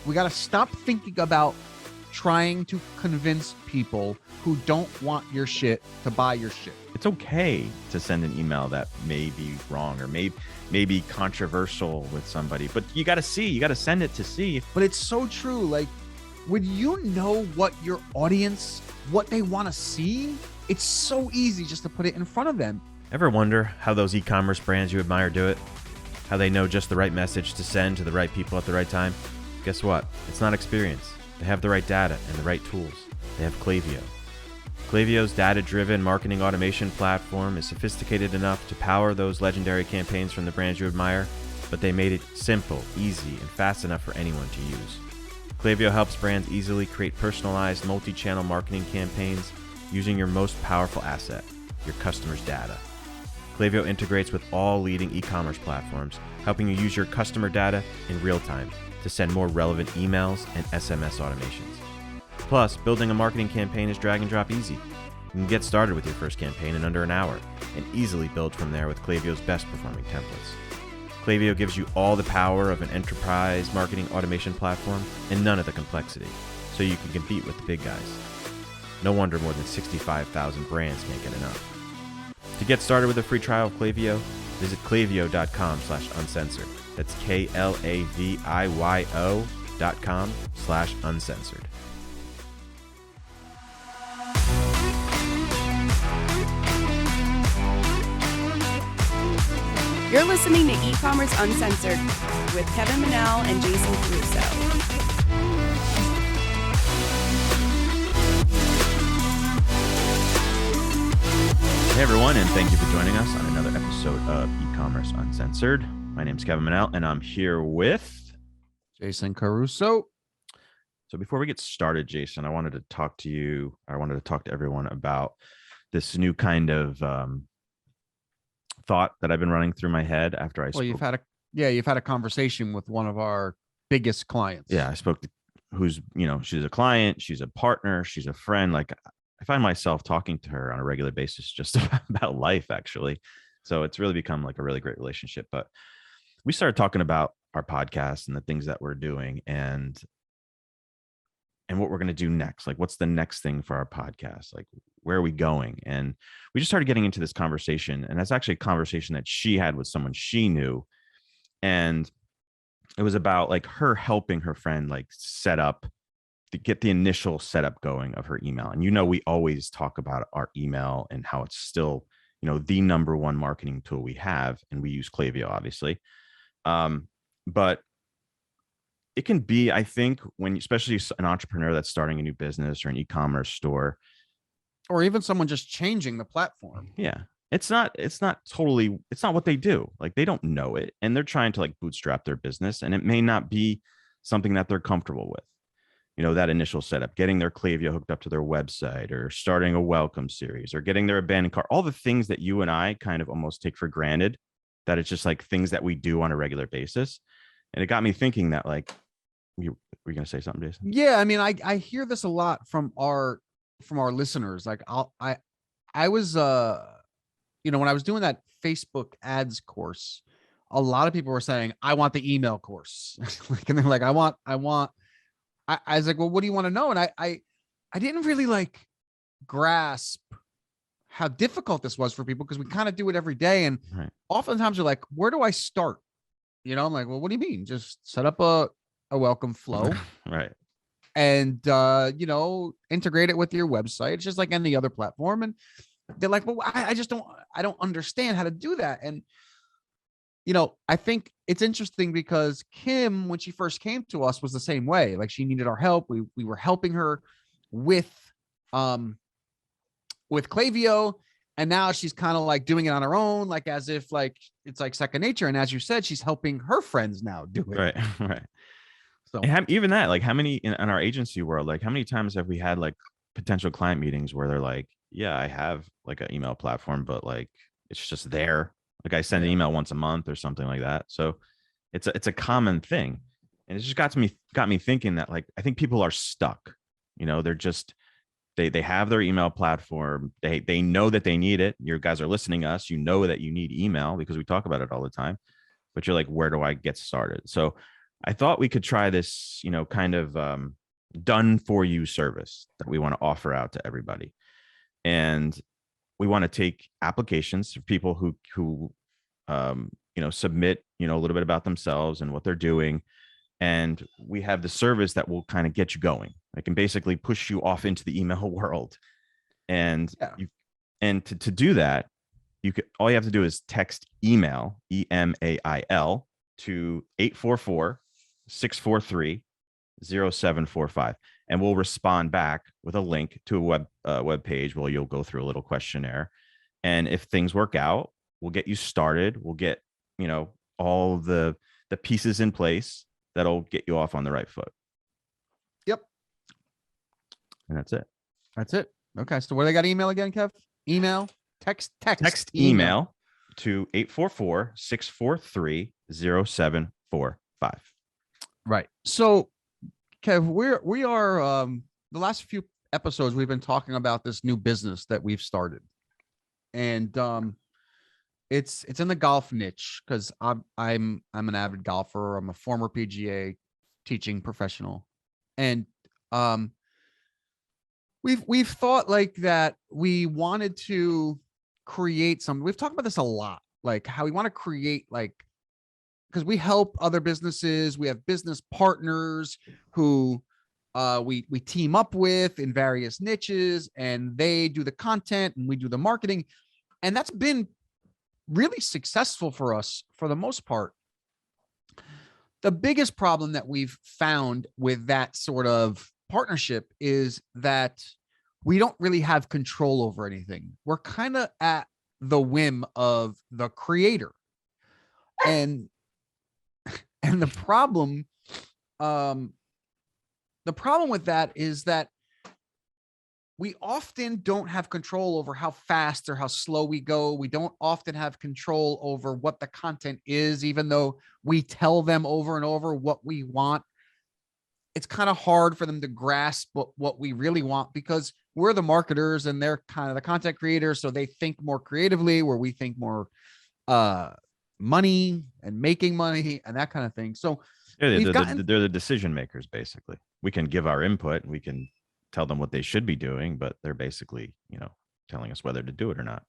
We got to stop thinking about trying to convince people who don't want your shit to buy your shit. It's okay to send an email that may be wrong or may be controversial with somebody, but you got to send it to see. But it's so true. Like, when you know what your audience, what they want to see, it's so easy just to put it in front of them. Ever wonder how those e-commerce brands you admire do it? How they know just the right message to send to the right people at the right time? Guess what? It's not experience. They have the right data and the right tools. They have Klaviyo. Klaviyo's data-driven marketing automation platform is sophisticated enough to power those legendary campaigns from the brands you admire, but they made it simple, easy, and fast enough for anyone to use. Klaviyo helps brands easily create personalized multi-channel marketing campaigns using your most powerful asset, your customers' data. Klaviyo integrates with all leading e-commerce platforms, helping you use your customer data in real time to send more relevant emails and SMS automations. Plus, building a marketing campaign is drag and drop easy. You can get started with your first campaign in under an hour and easily build from there with Klaviyo's best performing templates. Klaviyo gives you all the power of an enterprise marketing automation platform and none of the complexity, so you can compete with the big guys. No wonder more than 65,000 brands can't get enough. To get started with a free trial of Klaviyo, visit klaviyo.com/uncensored. That's KLAVIYO.com/uncensored. You're listening to E-Commerce Uncensored with Kevin Manel and Jason Caruso. Hey everyone, and thank you for joining us on another episode of E-Commerce Uncensored. My name is Kevin Manel, and I'm here with Jason Caruso. So before we get started, Jason, I wanted to talk to everyone about this new kind of thought that I've been running through my head after I spoke. Well, you've had a conversation with one of our biggest clients. Yeah, I spoke to she's a client, she's a partner, she's a friend. Like, I find myself talking to her on a regular basis just about life, actually. So it's really become like a really great relationship. But we started talking about our podcast and the things that we're doing and what we're going to do next. Like, what's the next thing for our podcast? Like, where are we going? And we just started getting into this conversation. And that's actually a conversation that she had with someone she knew. And it was about like her helping her friend like set up to get the initial setup going of her email. And, we always talk about our email and how it's still, the number one marketing tool we have. And we use Klaviyo, obviously. But it can be, I think, when, especially an entrepreneur that's starting a new business or an e-commerce store, or even someone just changing the platform. Yeah. It's not what they do. Like, they don't know it and they're trying to like bootstrap their business, and it may not be something that they're comfortable with. That initial setup, getting their Klaviyo hooked up to their website, or starting a welcome series, or getting their abandoned cart, all the things that you and I kind of almost take for granted, that it's just like things that we do on a regular basis. And it got me thinking that, like, were you going to say something, Jason? Yeah. I mean, I hear this a lot from our listeners. Like, I was, when I was doing that Facebook ads course, a lot of people were saying, I want the email course. And they're like, I was like, well, what do you want to know? And I didn't really like grasp how difficult this was for people, because we kind of do it every day. And Right. Oftentimes you're like, where do I start? I'm like, well, what do you mean? Just set up a welcome flow. Right. And, integrate it with your website. It's just like any other platform. And they're like, well, I don't understand how to do that. And, I think it's interesting because Kim, when she first came to us, was the same way. Like, she needed our help. We were helping her with Klaviyo. And now she's kind of like doing it on her own, like as if like it's like second nature. And as you said, she's helping her friends now do it. Right. Right. So Even that, like, how many in our agency world, like, how many times have we had like potential client meetings where they're like, yeah, I have like an email platform, but like, it's just there. Like, I send an email once a month or something like that. So it's a common thing. And it just got me thinking that, like, I think people are stuck, they're just, they have their email platform. They know that they need it. You guys are listening to us. You know that you need email because we talk about it all the time, but you're like, where do I get started? So I thought we could try this, kind of done for you service that we want to offer out to everybody. And we want to take applications for people who submit, a little bit about themselves and what they're doing. And we have the service that will kind of get you going. I can basically push you off into the email world. And to do that, all you have to do is text email, EMAIL, to 844-643-0745. And we'll respond back with a link to a web page where you'll go through a little questionnaire. And if things work out, we'll get you started. We'll get, all the pieces in place that'll get you off on the right foot. Yep. And that's it. That's it. Okay. So where they got email again, Kev? Email, text email to 844-643-0745. Right. So Kev, we are the last few episodes we've been talking about this new business that we've started. And it's in the golf niche because I'm an avid golfer. I'm a former PGA teaching professional. And we've thought like that we wanted to create some, we've talked about this a lot, like how we want to create, like, because we help other businesses, we have business partners who we team up with in various niches, and they do the content and we do the marketing, and that's been really successful for us for the most part. The biggest problem that we've found with that sort of partnership is that we don't really have control over anything. We're kind of at the whim of the creator. And the problem with that is that we often don't have control over how fast or how slow we go. We don't often have control over what the content is, even though we tell them over and over what we want. It's kind of hard for them to grasp what we really want, because we're the marketers and they're kind of the content creators. So they think more creatively, where we think more money and making money and that kind of thing. So they're the decision makers, basically. We can give our input, we can tell them what they should be doing, but they're basically, telling us whether to do it or not.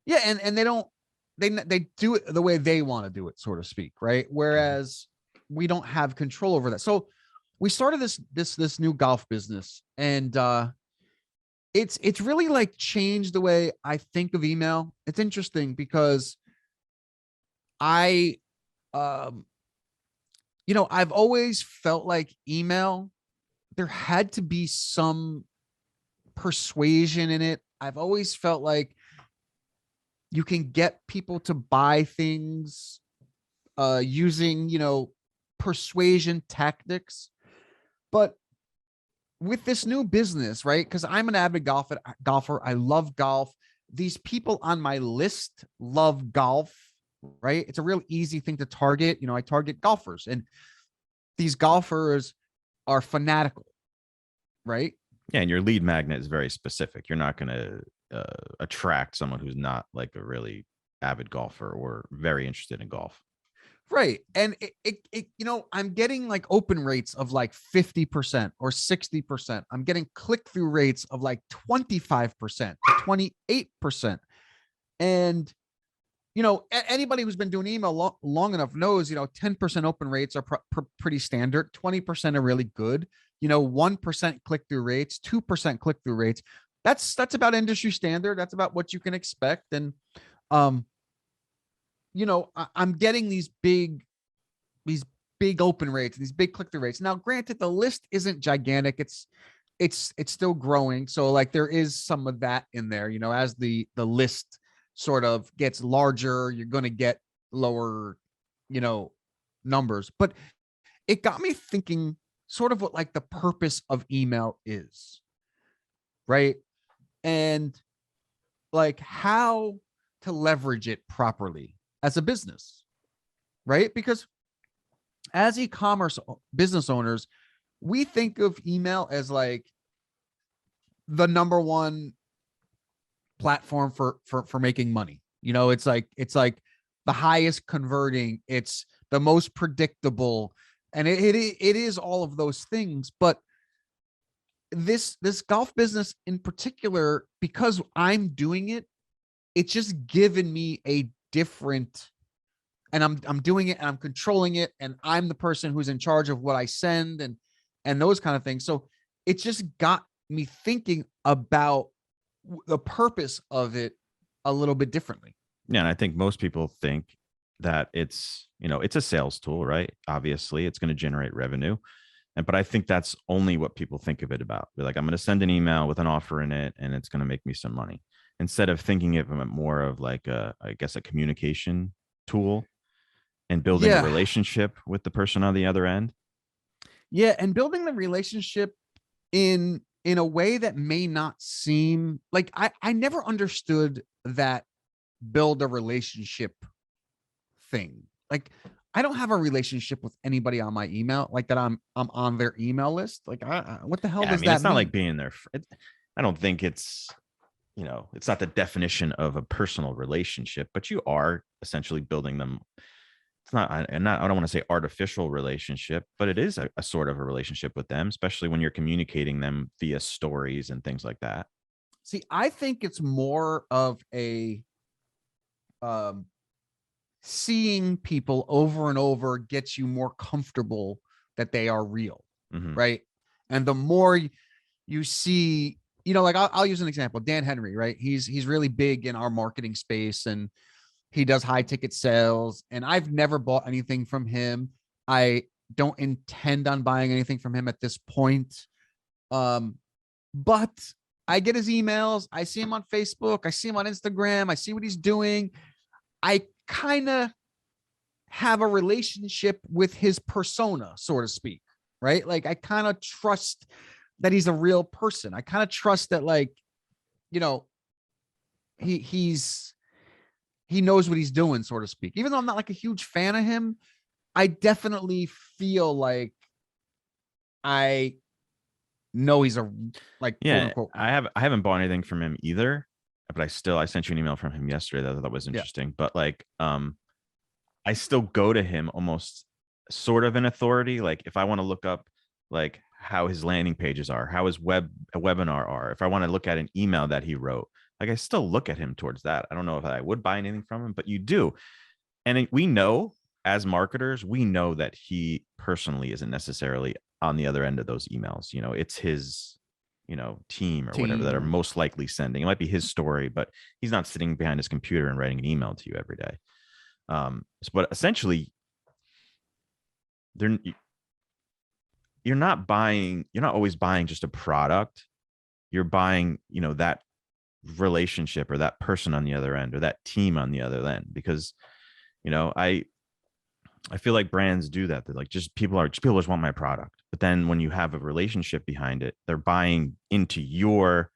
Yeah. And they do it the way they want to do it, so to speak. Right. Whereas we don't have control over that. So we started this new golf business, and it's really like changed the way I think of email. It's interesting because I've always felt like email, there had to be some persuasion in it. I've always felt like you can get people to buy things using, persuasion tactics. But with this new business, right? Because I'm an avid golfer. I love golf. These people on my list love golf, right? It's a real easy thing to target. I target golfers, and these golfers are fanatical, right? Yeah, and your lead magnet is very specific. You're not going to attract someone who's not like a really avid golfer or very interested in golf. Right. And I'm getting like open rates of like 50% or 60%. I'm getting click-through rates of like 25% to 28%. And, anybody who's been doing email long enough knows, 10% open rates are pretty standard. 20% are really good. 1% click-through rates, 2% click-through rates. That's about industry standard. That's about what you can expect. And, I'm getting these big open rates, these big click-through rates. Now, granted, the list isn't gigantic. It's still growing. So like there is some of that in there, as the list sort of gets larger, you're going to get lower, numbers. But it got me thinking sort of what like the purpose of email is, right? And like how to leverage it properly as a business, right? Because as e-commerce business owners, we think of email as like the number one platform for making money. It's like the highest converting, it's the most predictable, and it is all of those things. But this golf business in particular, because I'm doing it, it's just given me a different, and I'm doing it and I'm controlling it, and I'm the person who's in charge of what I send and those kind of things. So it just got me thinking about the purpose of it a little bit differently. Yeah, and I think most people think that it's, it's a sales tool, right? Obviously, it's going to generate revenue. But I think that's only what people think of it about. They're like, I'm going to send an email with an offer in it and it's going to make me some money. Instead of thinking of it more of like I guess a communication tool and building a relationship with the person on the other end. Yeah, and building the relationship in a way that may not seem like, I never understood that build a relationship thing. Like, I don't have a relationship with anybody on my email, like that I'm on their email list. Like, what the hell does that it's not mean? like being there. I don't think it's, it's not the definition of a personal relationship, but you are essentially building them. It's not, I don't want to say artificial relationship, but it is a sort of a relationship with them, especially when you're communicating them via stories and things like that. See, I think it's more of a, seeing people over and over gets you more comfortable that they are real, right? And the more you see, like I'll use an example, Dan Henry, right? He's really big in our marketing space and he does high ticket sales, and I've never bought anything from him. I don't intend on buying anything from him at this point. But I get his emails. I see him on Facebook. I see him on Instagram. I see what he's doing. I kind of have a relationship with his persona, so to speak, right? Like, I kind of trust that he's a real person. I kind of trust that, like, he knows what he's doing, so to speak. Even though I'm not like a huge fan of him, I definitely feel like I know he's a, like, quote unquote. I haven't bought anything from him either. But I sent you an email from him yesterday that I thought was interesting. Yeah. But like, I still go to him almost sort of an authority. Like, if I want to look up like how his landing pages are, how his webinar are, if I want to look at an email that he wrote, like, I still look at him towards that. I don't know if I would buy anything from him, but you do. And we know as marketers, we know that he personally isn't necessarily on the other end of those emails. It's his team or whatever that are most likely sending. It might be his story, but he's not sitting behind his computer and writing an email to you every day. But essentially, you're not always buying just a product. You're buying, that relationship or that person on the other end or that team on the other end, because, I feel like brands do that. They're like, people just want my product. But then when you have a relationship behind it, they're buying into your,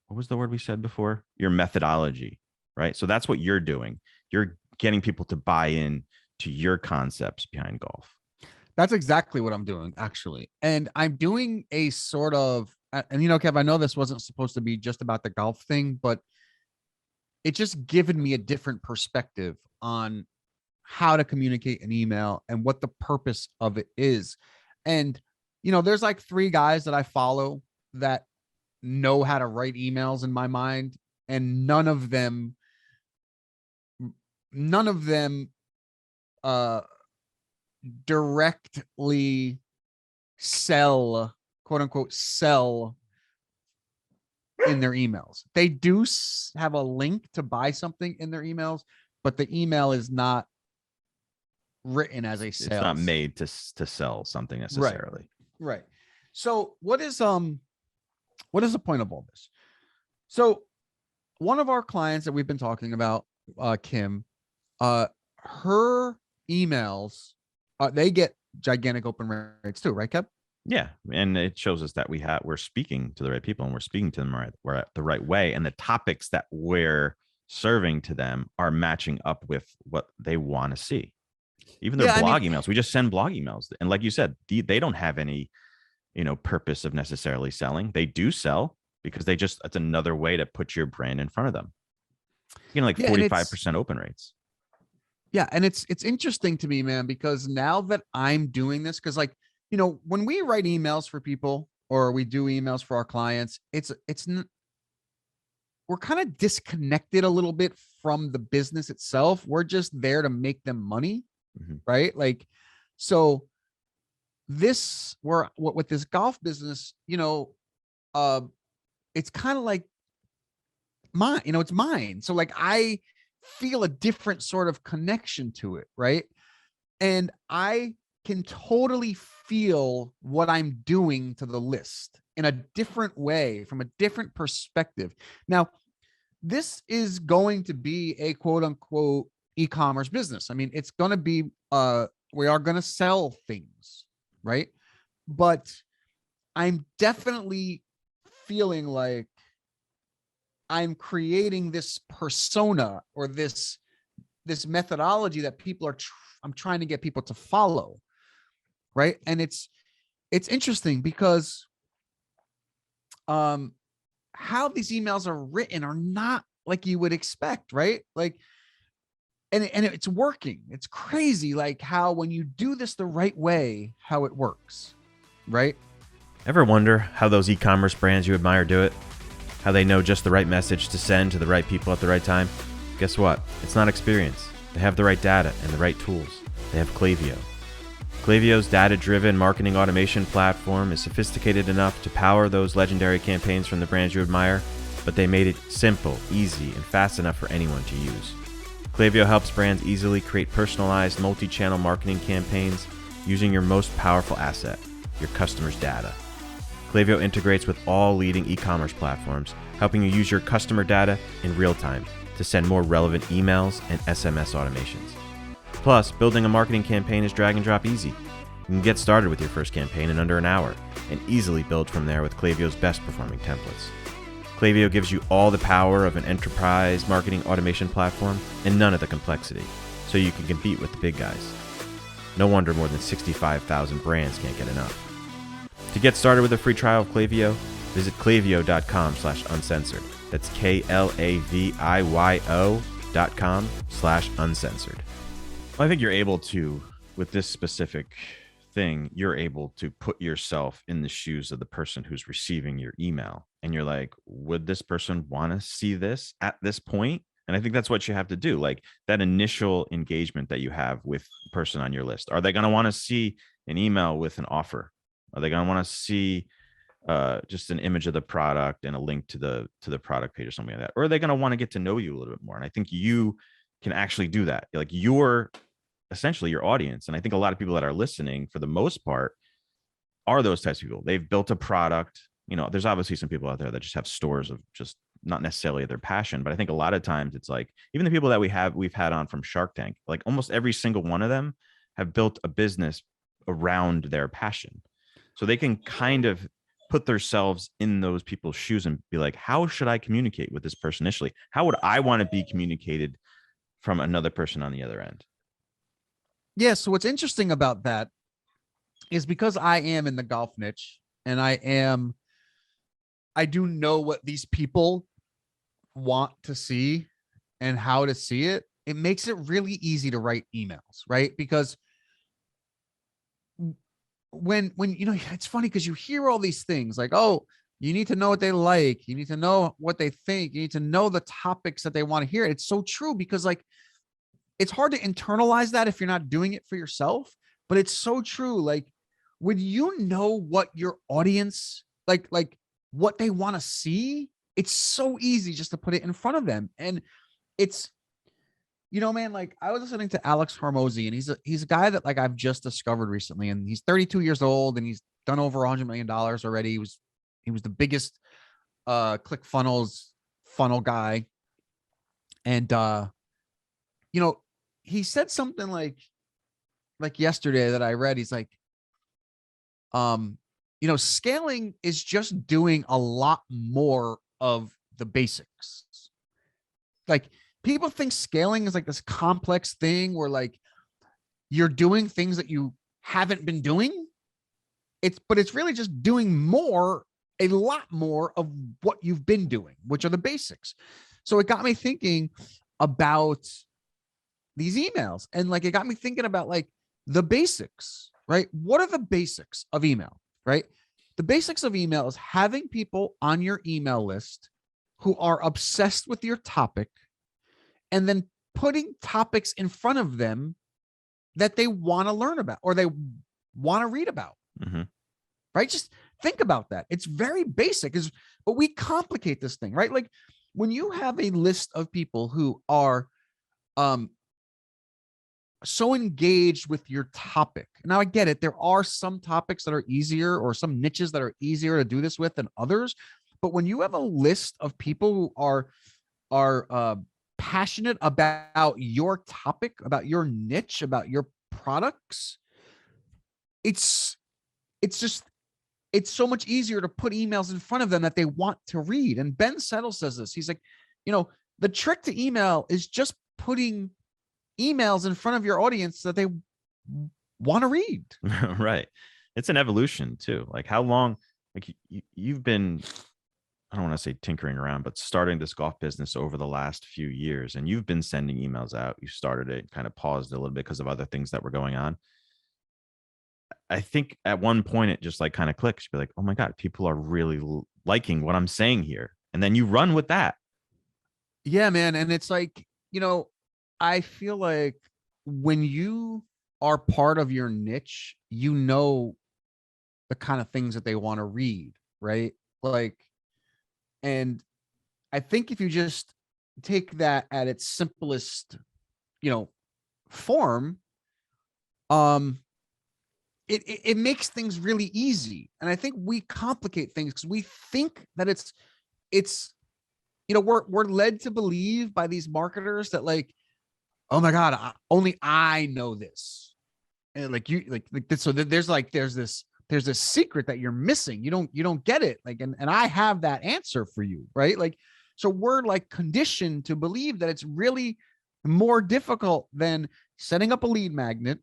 what was the word we said before? Your methodology, right? So that's what you're doing. You're getting people to buy in to your concepts behind golf. That's exactly what I'm doing, actually. And I'm doing a sort of, and Kev, I know this wasn't supposed to be just about the golf thing, but it just given me a different perspective on how to communicate an email and what the purpose of it is. And, there's like 3 guys that I follow that know how to write emails in my mind. And none of them directly sell, quote unquote, sell in their emails. They do have a link to buy something in their emails, but the email is not written as a sales. It's not made to sell something necessarily. Right. So what is the point of all this? So one of our clients that we've been talking about, Kim, her emails, they get gigantic open rates too, right, Kev? Yeah, and it shows us that we're speaking to the right people and we're speaking to them the right way, and the topics that we're serving to them are matching up with what they want to see. Even their blog emails, we just send blog emails, and like you said, they don't have any, purpose of necessarily selling. They do sell because it's another way to put your brand in front of them. 45% open rates. Yeah, and it's interesting to me, man, because now that I'm doing this, because like, when we write emails for people or we do emails for our clients, we're kind of disconnected a little bit from the business itself. We're just there to make them money, Mhm. right? Like, so this we're what with this golf business, uh, it's kind of like mine, it's mine. So like I feel a different sort of connection to it, right? And I can totally feel what I'm doing to the list in a different way, from a different perspective. Now, this is going to be a quote unquote e-commerce business. I mean, it's going to be we are going to sell things, right? But I'm definitely feeling like I'm creating this persona or this methodology that I'm trying to get people to follow, right? And it's interesting because um how these emails are written are not like you would expect, right? Like, and it's working. It's crazy, like how when you do this the right way, how it works, right? Ever wonder how those e-commerce brands you admire do it? How they know just the right message to send to the right people at the right time? Guess what? It's not experience. They have the right data and the right tools. They have Klaviyo. Klaviyo's data-driven marketing automation platform is sophisticated enough to power those legendary campaigns from the brands you admire, but they made it simple, easy, and fast enough for anyone to use. Klaviyo helps brands easily create personalized multi-channel marketing campaigns using your most powerful asset, your customers' data. Klaviyo integrates with all leading e-commerce platforms, helping you use your customer data in real time to send more relevant emails and SMS automations. Plus, building a marketing campaign is drag and drop easy. You can get started with your first campaign in under an hour and easily build from there with Klaviyo's best performing templates. Klaviyo gives you all the power of an enterprise marketing automation platform and none of the complexity, so you can compete with the big guys. No wonder more than 65,000 brands can't get enough. To get started with a free trial of Klaviyo, visit klaviyo.com/uncensored. That's KLAVIYO.com/uncensored. I think you're able to, with this specific thing, you're able to put yourself in the shoes of the person who's receiving your email. And you're like, would this person want to see this at this point? And I think that's what you have to do. Like that initial engagement that you have with the person on your list. Are they going to want to see an email with an offer? Are they going to want to see just an image of the product and a link to the product page or something like that? Or are they going to want to get to know you a little bit more? And I think you can actually do that. Like you're essentially your audience. And I think a lot of people that are listening, for the most part, are those types of people. They've built a product. There's obviously some people out there that just have stores of just not necessarily their passion, but I think a lot of times it's like even the people that we've had on from Shark Tank, like almost every single one of them have built a business around their passion. So they can kind of put themselves in those people's shoes and be like, how should I communicate with this person initially? How would I want to be communicated from another person on the other end? Yeah. So what's interesting about that is because I am in the golf niche and I do know what these people want to see and how to see it. It makes it really easy to write emails, right? Because when it's funny because you hear all these things like, oh, you need to know what they like, you need to know what they think, you need to know the topics that they want to hear. It's so true because like it's hard to internalize that if you're not doing it for yourself, but it's so true. Like when you know what your audience like what they want to see, it's so easy just to put it in front of them. And it's man, like I was listening to Alex Hormozy, and he's a guy that like I've just discovered recently, and he's 32 years old, and he's done over $100 million already. He was the biggest ClickFunnels funnel guy, and he said something like yesterday that I read. He's like, scaling is just doing a lot more of the basics. Like people think scaling is like this complex thing where like you're doing things that you haven't been doing. But it's really just doing a lot more of what you've been doing, which are the basics. So it got me thinking about these emails. And like, it got me thinking about like the basics, right? What are the basics of email, right? The basics of email is having people on your email list who are obsessed with your topic and then putting topics in front of them that they want to learn about or they want to read about. Mm-hmm. Right? Just think about that. It's very basic, but we complicate this thing, right? Like when you have a list of people who are so engaged with your topic. Now I get it. There are some topics that are easier or some niches that are easier to do this with than others. But when you have a list of people who are passionate about your topic, about your niche, about your products, it's so much easier to put emails in front of them that they want to read. And Ben Settle says this. He's like, the trick to email is just putting emails in front of your audience that they want to read. Right. It's an evolution too. Like how long, like you've been, I don't want to say tinkering around, but starting this golf business over the last few years, and you've been sending emails out. You started it, kind of paused a little bit because of other things that were going on. I think at one point it just like kind of clicks. You'd be like, oh my God, people are really liking what I'm saying here. And then you run with that. Yeah, man. And it's like, I feel like when you are part of your niche, the kind of things that they want to read, right? Like, and I think if you just take that at its simplest, form, it makes things really easy. And I think we complicate things because we think that it's, we're led to believe by these marketers that like, oh my God, only I know this. And like this, so there's this secret that you're missing. You don't get it. Like, and I have that answer for you, right? Like, so we're like conditioned to believe that it's really more difficult than setting up a lead magnet,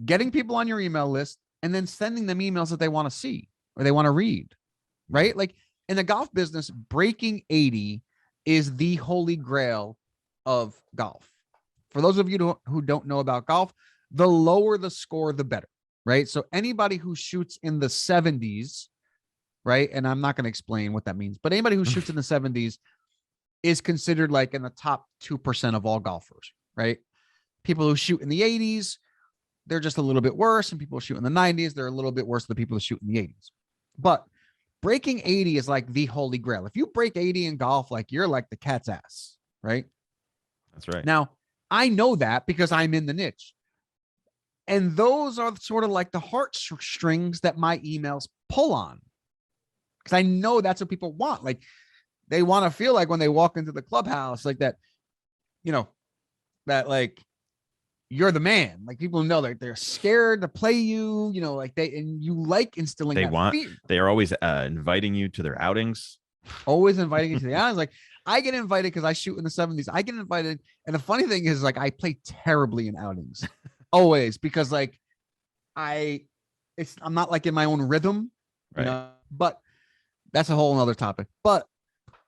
getting people on your email list, and then sending them emails that they want to see or they want to read, right? Like in the golf business, breaking 80 is the holy grail of golf. For those of you who don't know about golf, the lower the score, the better, right? So anybody who shoots in the 70s, right? And I'm not going to explain what that means, but anybody who shoots in the 70s is considered like in the top 2% of all golfers, right? People who shoot in the 80s, they're just a little bit worse. And people who shoot in the 90s, they're a little bit worse than the people who shoot in the 80s. But breaking 80 is like the holy grail. If you break 80 in golf, like you're like the cat's ass, right? That's right. Now, I know that because I'm in the niche. And those are sort of like the heartstrings that my emails pull on. Because I know that's what people want. Like they want to feel like when they walk into the clubhouse, like that, that like you're the man. Like people know that they're scared to play you, like and you like instilling that fear. They are always inviting you to their outings. Always inviting you to the outings. Like I get invited because I shoot in the 70s. I get invited. And the funny thing is like, I play terribly in outings always because like I'm not like in my own rhythm, right. But that's a whole nother topic. But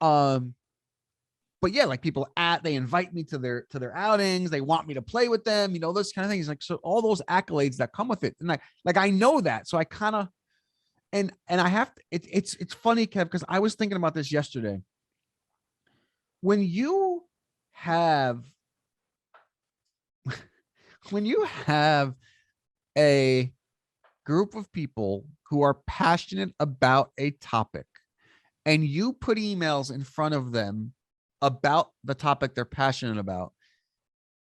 yeah, like people they invite me to their outings. They want me to play with them, those kind of things. Like, so all those accolades that come with it. And I know that. So I kind of, and I have to, it's funny, Kev, because I was thinking about this yesterday. When you have a group of people who are passionate about a topic and you put emails in front of them about the topic they're passionate about,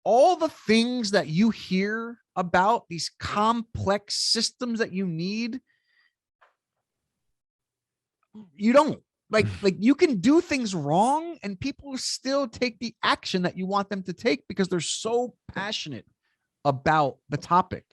all the things that you hear about these complex systems that you need, you don't like you can do things wrong and people still take the action that you want them to take because they're so passionate about the topic.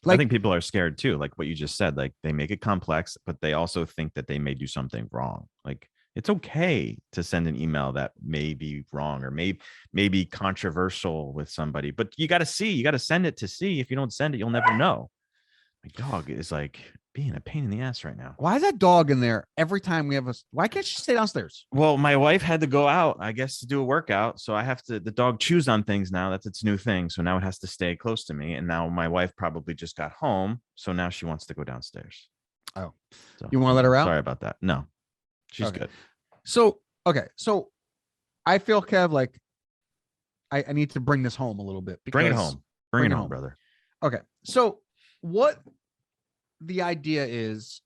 Like, I think people are scared too, like what you just said. Like they make it complex, but they also think that they may do something wrong. Like it's okay to send an email that may be wrong or may be controversial with somebody, but you got to send it to see. If you don't send it, you'll never know. My dog is like being a pain in the ass right now. Why is that dog in there every time we have why can't she stay downstairs? Well, my wife had to go out, I guess, to do a workout. So I have to, the dog chews on things now. That's its new thing. So now it has to stay close to me. And now my wife probably just got home. So now she wants to go downstairs. Oh, so you want to let her out? Sorry about that. No, she's okay. good. So, okay. So I feel, Kev, like I need to bring this home a little bit. Bring it home. Bring it home, brother. Okay. So what the idea is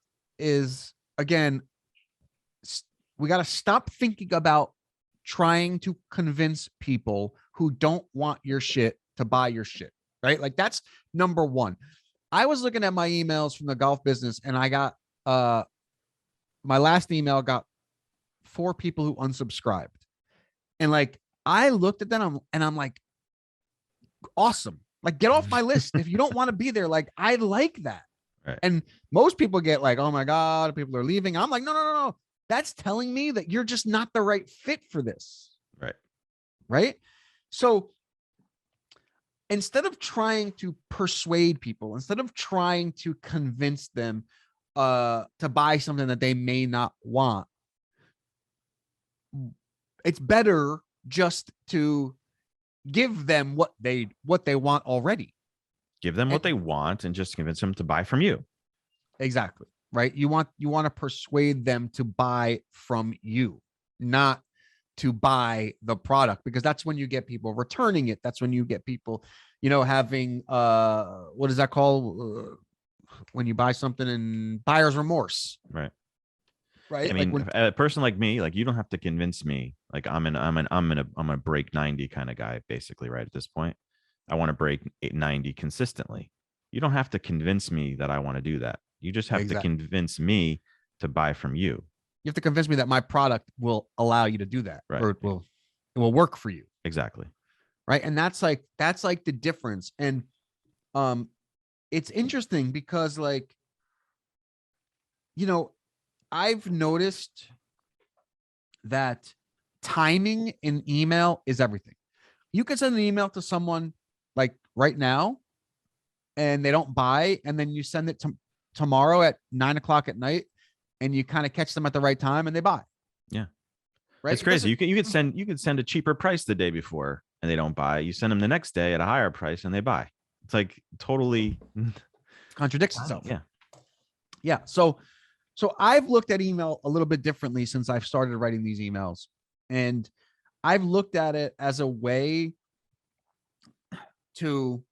again, we got to stop thinking about trying to convince people who don't want your shit to buy your shit, right? Like that's number one. I was looking at my emails from the golf business and I got, my last email got 4 people who unsubscribed. And like, I looked at them and I'm like, awesome. Like, get off my list. If you don't want to be there, like, I like that. Right. And most people get like, oh my God, people are leaving. I'm like, no. That's telling me that you're just not the right fit for this. Right. Right. So instead of trying to persuade people, instead of trying to convince them to buy something that they may not want, it's better just to give them what they want already. Give them what they want and just convince them to buy from you. Exactly. Right. You want to persuade them to buy from you, not to buy the product, because that's when you get people returning it. That's when you get people, having what is that called? When you buy something and buyer's remorse. Right. Right. I mean, a person like me, like, you don't have to convince me. Like, I'm a break 90 kind of guy, basically, right at this point. I want to break 90 consistently. You don't have to convince me that I want to do that. You just have to convince me to buy from you. You have to convince me that my product will allow you to do that, right? Or it will work for you. Exactly. Right. And that's like the difference. And it's interesting because, like, I've noticed that timing in email is everything. You can send an email to someone like right now and they don't buy, and then you send it to tomorrow at 9:00 at night and you kind of catch them at the right time and they buy. Yeah. Right. It's crazy. You could send a cheaper price the day before and they don't buy. You send them the next day at a higher price and they buy. It's like totally contradicts itself. Yeah. Yeah. So I've looked at email a little bit differently since I've started writing these emails, and I've looked at it as a way to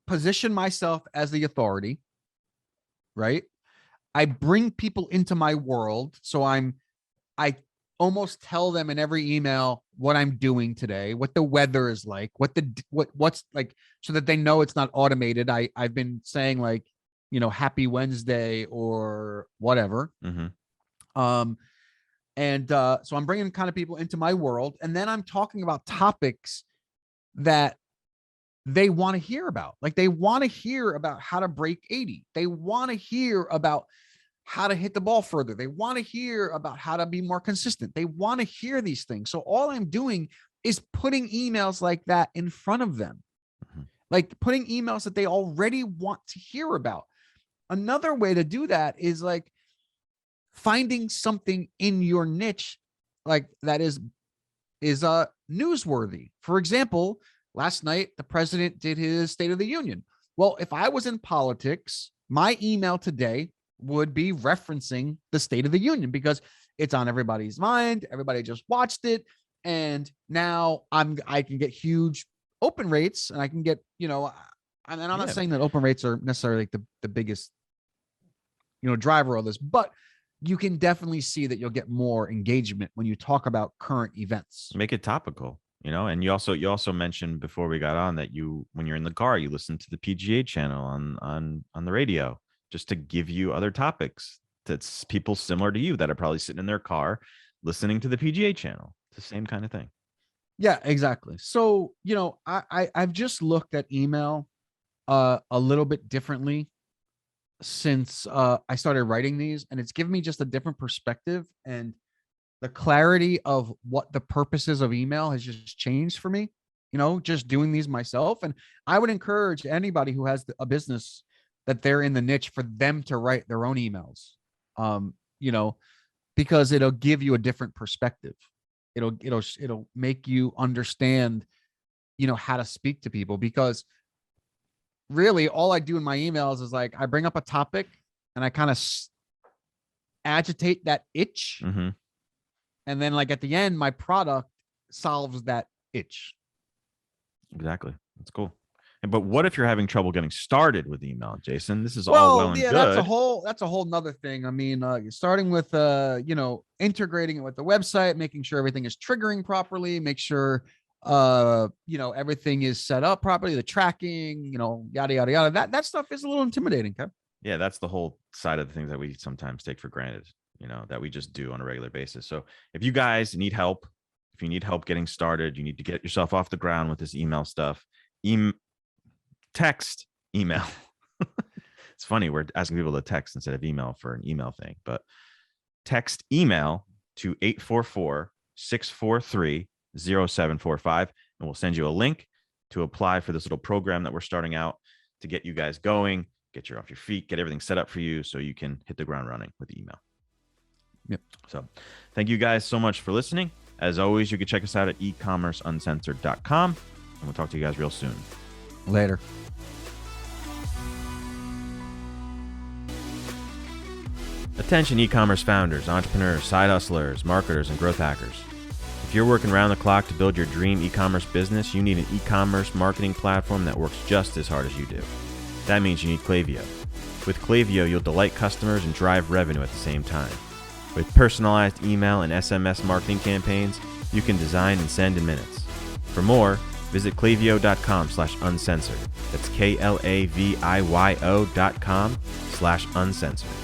position myself as the authority, right? I bring people into my world. So I almost tell them in every email what I'm doing today, what the weather is like, what's like, so that they know it's not automated. I've been saying, like, happy Wednesday or whatever. Mm-hmm. So I'm bringing kind of people into my world, and then I'm talking about topics that they want to hear about. Like, they want to hear about how to break 80. They want to hear about how to hit the ball further. They want to hear about how to be more consistent. They want to hear these things. So all I'm doing is putting emails like that in front of them, like putting emails that they already want to hear about. Another way to do that is like finding something in your niche, like that is newsworthy. For example, last night, the president did his State of the Union. Well, if I was in politics, my email today would be referencing the State of the Union because it's on everybody's mind. Everybody just watched it. And now I can get huge open rates, and I can get, and I'm not saying that open rates are necessarily like the biggest, driver of this, but you can definitely see that you'll get more engagement when you talk about current events. Make it topical, and you also mentioned before we got on that when you're in the car, you listen to the PGA channel on the radio, just to give you other topics that's people similar to you that are probably sitting in their car listening to the PGA channel. It's the same kind of thing. Yeah, exactly. So, I've just looked at email a little bit differently since I started writing these, and it's given me just a different perspective, and the clarity of what the purposes of email has just changed for me, just doing these myself. And I would encourage anybody who has a business that they're in the niche for them to write their own emails. You know, because it'll give you a different perspective. It'll make you understand, you know, how to speak to people, because really all I do in my emails is like, I bring up a topic and I kind of agitate that itch. Mm-hmm. And then like at the end, my product solves that itch. Exactly. That's cool. But what if you're having trouble getting started with email, Jason? This is all well and good. That's a whole nother thing. I mean, starting with, you know, integrating it with the website, making sure everything is triggering properly, make sure, you know, everything is set up properly, the tracking, you know, yada, yada, yada. That stuff is a little intimidating, Kev. Yeah, that's the whole side of the things that we sometimes take for granted, you know, that we just do on a regular basis. So if you guys need help, if you need help getting started, you need to get yourself off the ground with this email stuff, text, email. It's funny, we're asking people to text instead of email for an email thing, but text email to 844-643-0745, and we'll send you a link to apply for this little program that we're starting out to get you guys going, get you off your feet, get everything set up for you so you can hit the ground running with email. Yep. So thank you guys so much for listening. As always, you can check us out at ecommerceuncensored.com, and we'll talk to you guys real soon. Later. Attention e-commerce founders, entrepreneurs, side hustlers, marketers, and growth hackers. If you're working around the clock to build your dream e-commerce business, you need an e-commerce marketing platform that works just as hard as you do. That means you need Klaviyo. With Klaviyo, you'll delight customers and drive revenue at the same time. With personalized email and SMS marketing campaigns, you can design and send in minutes. For more, visit klaviyo.com/uncensored. That's KLAVIYO.com/uncensored.